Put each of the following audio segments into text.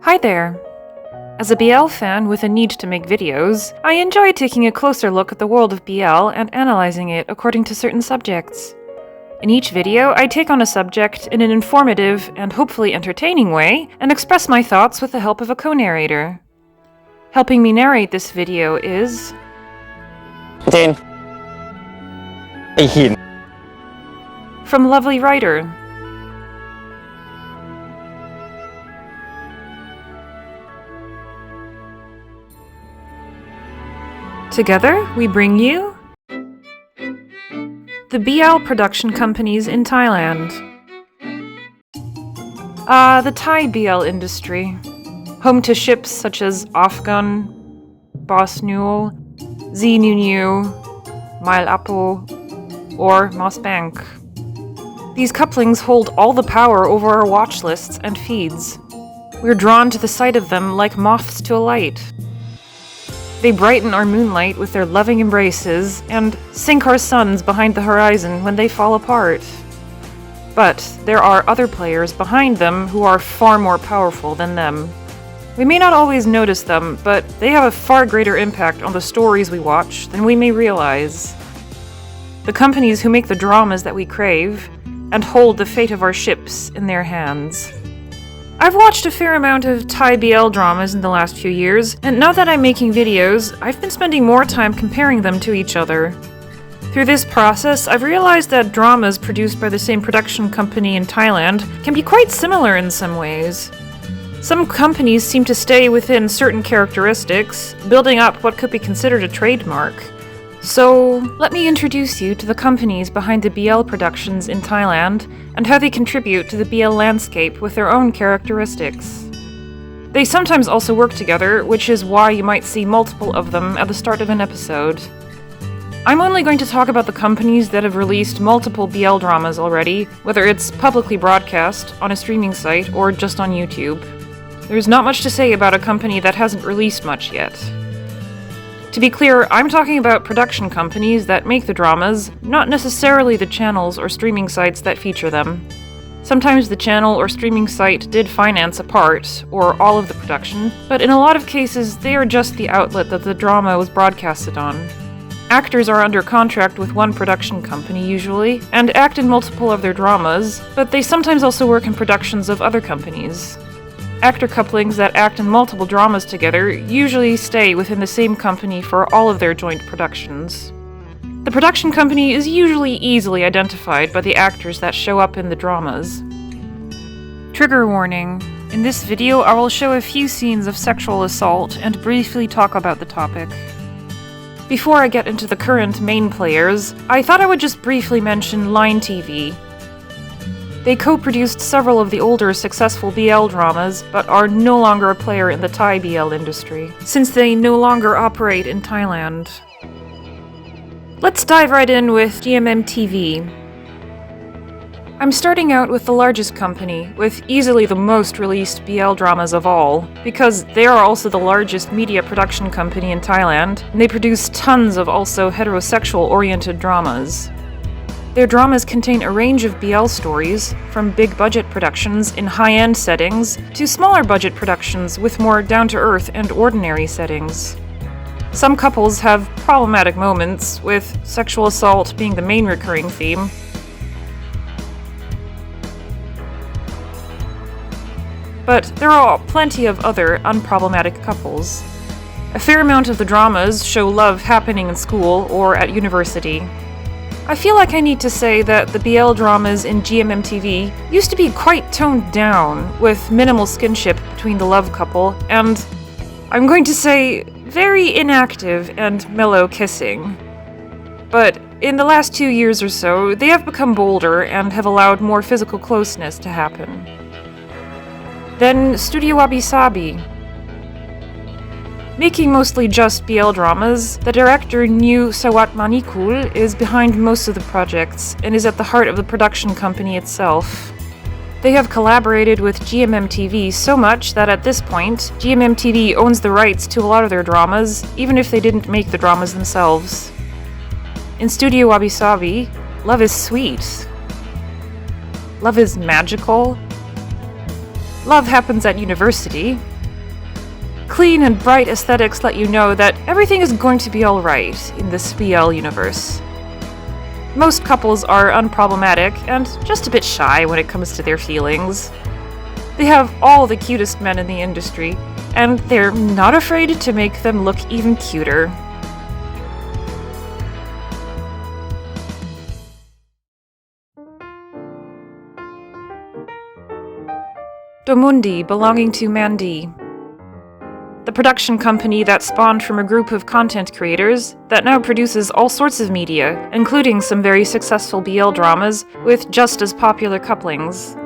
Hi there! As a BL fan with a need to make videos, I enjoy taking a closer look at the world of BL and analyzing it according to certain subjects. In each video, I take on a subject in an informative and hopefully entertaining way and express my thoughts with the help of a co-narrator. Helping me narrate this video is... Jane. from Lovely Writer. Together, we bring you the BL production companies in Thailand. The Thai BL industry, home to ships such as Afghan, Boss Newell, Z New New, Mile Apo, or Moss Bank. These couplings hold all the power over our watch lists and feeds. We're drawn to the sight of them like moths to a light. They brighten our moonlight with their loving embraces and sink our suns behind the horizon when they fall apart. But there are other players behind them who are far more powerful than them. We may not always notice them, but they have a far greater impact on the stories we watch than we may realize. The companies who make the dramas that we crave and hold the fate of our ships in their hands. I've watched a fair amount of Thai BL dramas in the last few years, and now that I'm making videos, I've been spending more time comparing them to each other. Through this process, I've realized that dramas produced by the same production company in Thailand can be quite similar in some ways. Some companies seem to stay within certain characteristics, building up what could be considered a trademark. So, let me introduce you to the companies behind the BL productions in Thailand and how they contribute to the BL landscape with their own characteristics. They sometimes also work together, which is why you might see multiple of them at the start of an episode. I'm only going to talk about the companies that have released multiple BL dramas already, whether it's publicly broadcast, on a streaming site, or just on YouTube. There's not much to say about a company that hasn't released much yet. To be clear, I'm talking about production companies that make the dramas, not necessarily the channels or streaming sites that feature them. Sometimes the channel or streaming site did finance a part, or all of the production, but in a lot of cases they are just the outlet that the drama was broadcasted on. Actors are under contract with one production company usually, and act in multiple of their dramas, but they sometimes also work in productions of other companies. Actor couplings that act in multiple dramas together usually stay within the same company for all of their joint productions. The production company is usually easily identified by the actors that show up in the dramas. Trigger warning. In this video, I will show a few scenes of sexual assault and briefly talk about the topic. Before I get into the current main players, I thought I would just briefly mention Line TV. They co-produced several of the older successful BL dramas, but are no longer a player in the Thai BL industry, since they no longer operate in Thailand. Let's dive right in with GMMTV. I'm starting out with the largest company, with easily the most released BL dramas of all, because they are also the largest media production company in Thailand, and they produce tons of also heterosexual-oriented dramas. Their dramas contain a range of BL stories, from big-budget productions in high-end settings to smaller-budget productions with more down-to-earth and ordinary settings. Some couples have problematic moments, with sexual assault being the main recurring theme. But there are plenty of other unproblematic couples. A fair amount of the dramas show love happening in school or at university. I feel like I need to say that the BL dramas in GMMTV used to be quite toned down, with minimal skinship between the love couple, and, I'm going to say, very inactive and mellow kissing. But in the last 2 years or so, they have become bolder and have allowed more physical closeness to happen. Then Studio Wabi Sabi. Making mostly just BL dramas, the director New Sawat Manikul is behind most of the projects and is at the heart of the production company itself. They have collaborated with GMMTV so much that at this point, GMMTV owns the rights to a lot of their dramas, even if they didn't make the dramas themselves. In Studio Wabi Sabi, love is sweet. Love is magical. Love happens at university, Clean and bright aesthetics let you know that everything is going to be alright in this BL universe. Most couples are unproblematic and just a bit shy when it comes to their feelings. They have all the cutest men in the industry, and they're not afraid to make them look even cuter. Domundi, belonging to Mandy, the production company that spawned from a group of content creators that now produces all sorts of media, including some very successful BL dramas with just as popular couplings.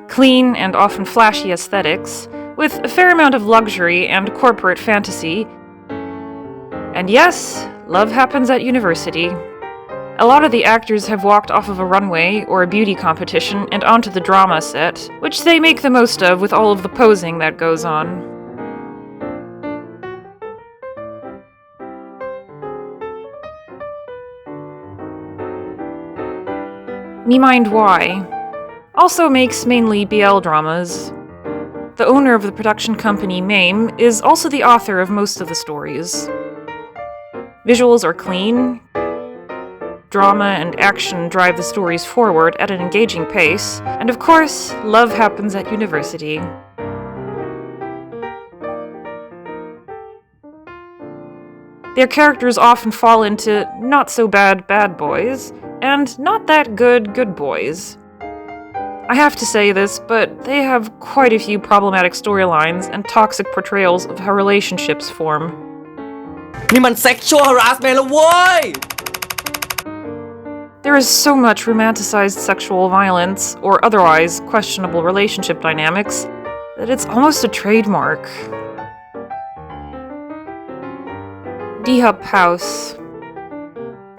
Clean and often flashy aesthetics, with a fair amount of luxury and corporate fantasy. And yes, love happens at university. A lot of the actors have walked off of a runway or a beauty competition and onto the drama set, which they make the most of with all of the posing that goes on. Me Mind Why also makes mainly BL dramas. The owner of the production company, MAME, is also the author of most of the stories. Visuals are clean. Drama and action drive the stories forward at an engaging pace, and of course, love happens at university. Their characters often fall into not-so-bad bad boys, and not that good good boys. I have to say this, but they have quite a few problematic storylines and toxic portrayals of how relationships form. นี่มัน sexual harassment แล้วเว้ย There is so much romanticized sexual violence, or otherwise questionable relationship dynamics, that it's almost a trademark. Dee Hup House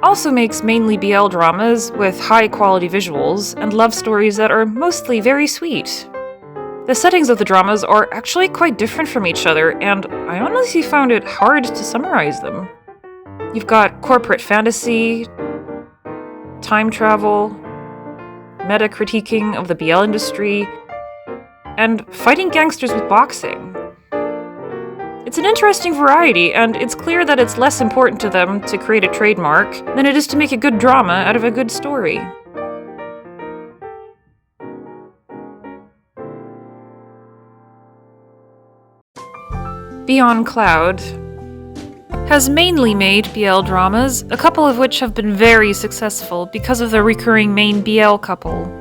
also makes mainly BL dramas with high-quality visuals and love stories that are mostly very sweet. The settings of the dramas are actually quite different from each other, and I honestly found it hard to summarize them. You've got corporate fantasy, time travel, meta-critiquing of the BL industry, and fighting gangsters with boxing. It's an interesting variety, and it's clear that it's less important to them to create a trademark than it is to make a good drama out of a good story. Beyond Cloud has mainly made BL dramas, a couple of which have been very successful because of the recurring main BL couple.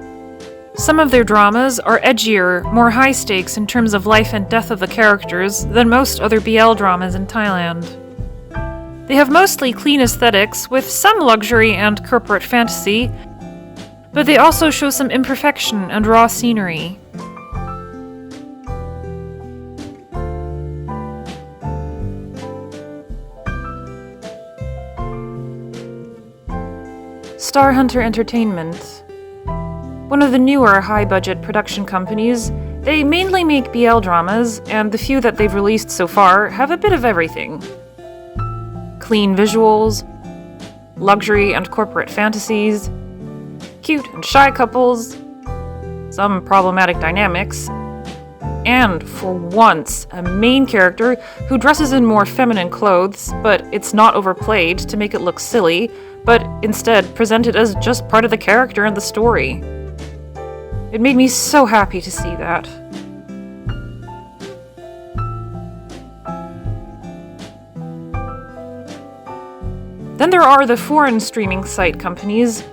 Some of their dramas are edgier, more high stakes in terms of life and death of the characters than most other BL dramas in Thailand. They have mostly clean aesthetics with some luxury and corporate fantasy, but they also show some imperfection and raw scenery. Star Hunter Entertainment, one of the newer high-budget production companies. They mainly make BL dramas, and the few that they've released so far have a bit of everything. Clean visuals, luxury and corporate fantasies, cute and shy couples, some problematic dynamics, and, for once, a main character who dresses in more feminine clothes, but it's not overplayed to make it look silly, but instead presented as just part of the character and the story. It made me so happy to see that. Then there are the foreign streaming site companies,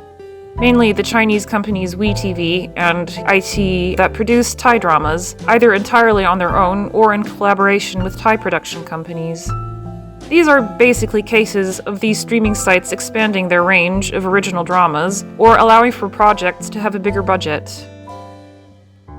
mainly the Chinese companies WeTV and IT that produce Thai dramas, either entirely on their own or in collaboration with Thai production companies. These are basically cases of these streaming sites expanding their range of original dramas or allowing for projects to have a bigger budget.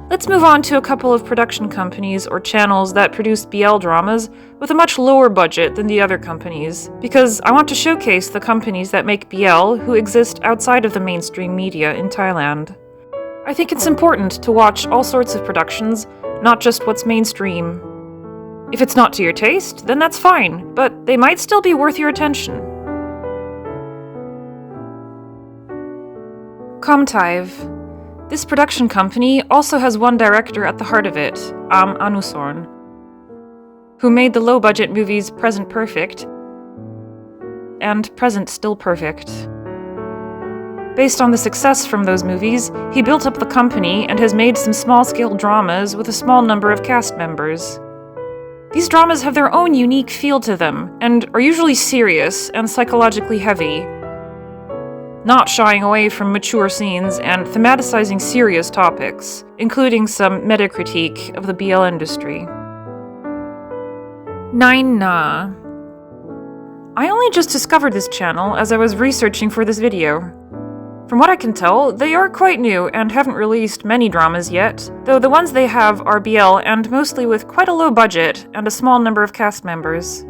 Let's move on to a couple of production companies or channels that produce BL dramas with a much lower budget than the other companies, because I want to showcase the companies that make BL who exist outside of the mainstream media in Thailand. I think it's important to watch all sorts of productions, not just what's mainstream. If it's not to your taste, then that's fine, but they might still be worth your attention. Commetive. This production company also has one director at the heart of it, Anusorn. who made the low-budget movies Present Perfect and Present Still Perfect. Based on the success from those movies, he built up the company and has made some small-scale dramas with a small number of cast members. These dramas have their own unique feel to them, and are usually serious and psychologically heavy, not shying away from mature scenes and thematicizing serious topics, including some meta-critique of the BL industry. 9 Na. I only just discovered this channel as I was researching for this video. From what I can tell, they are quite new and haven't released many dramas yet, though the ones they have are BL and mostly with quite a low budget and a small number of cast members.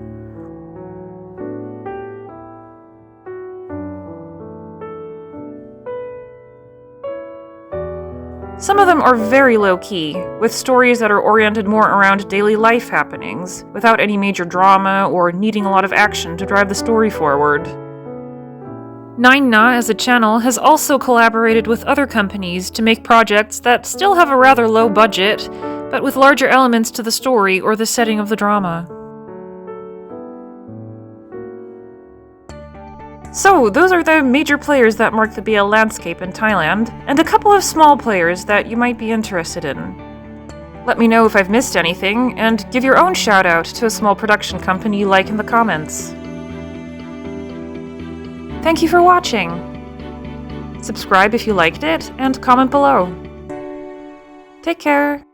Some of them are very low-key, with stories that are oriented more around daily life happenings, without any major drama or needing a lot of action to drive the story forward. 9 Na as a channel has also collaborated with other companies to make projects that still have a rather low budget, but with larger elements to the story or the setting of the drama. So, those are the major players that mark the BL landscape in Thailand, and a couple of small players that you might be interested in. Let me know if I've missed anything, and give your own shout-out to a small production company you like in the comments. Thank you for watching! Subscribe if you liked it, and comment below. Take care!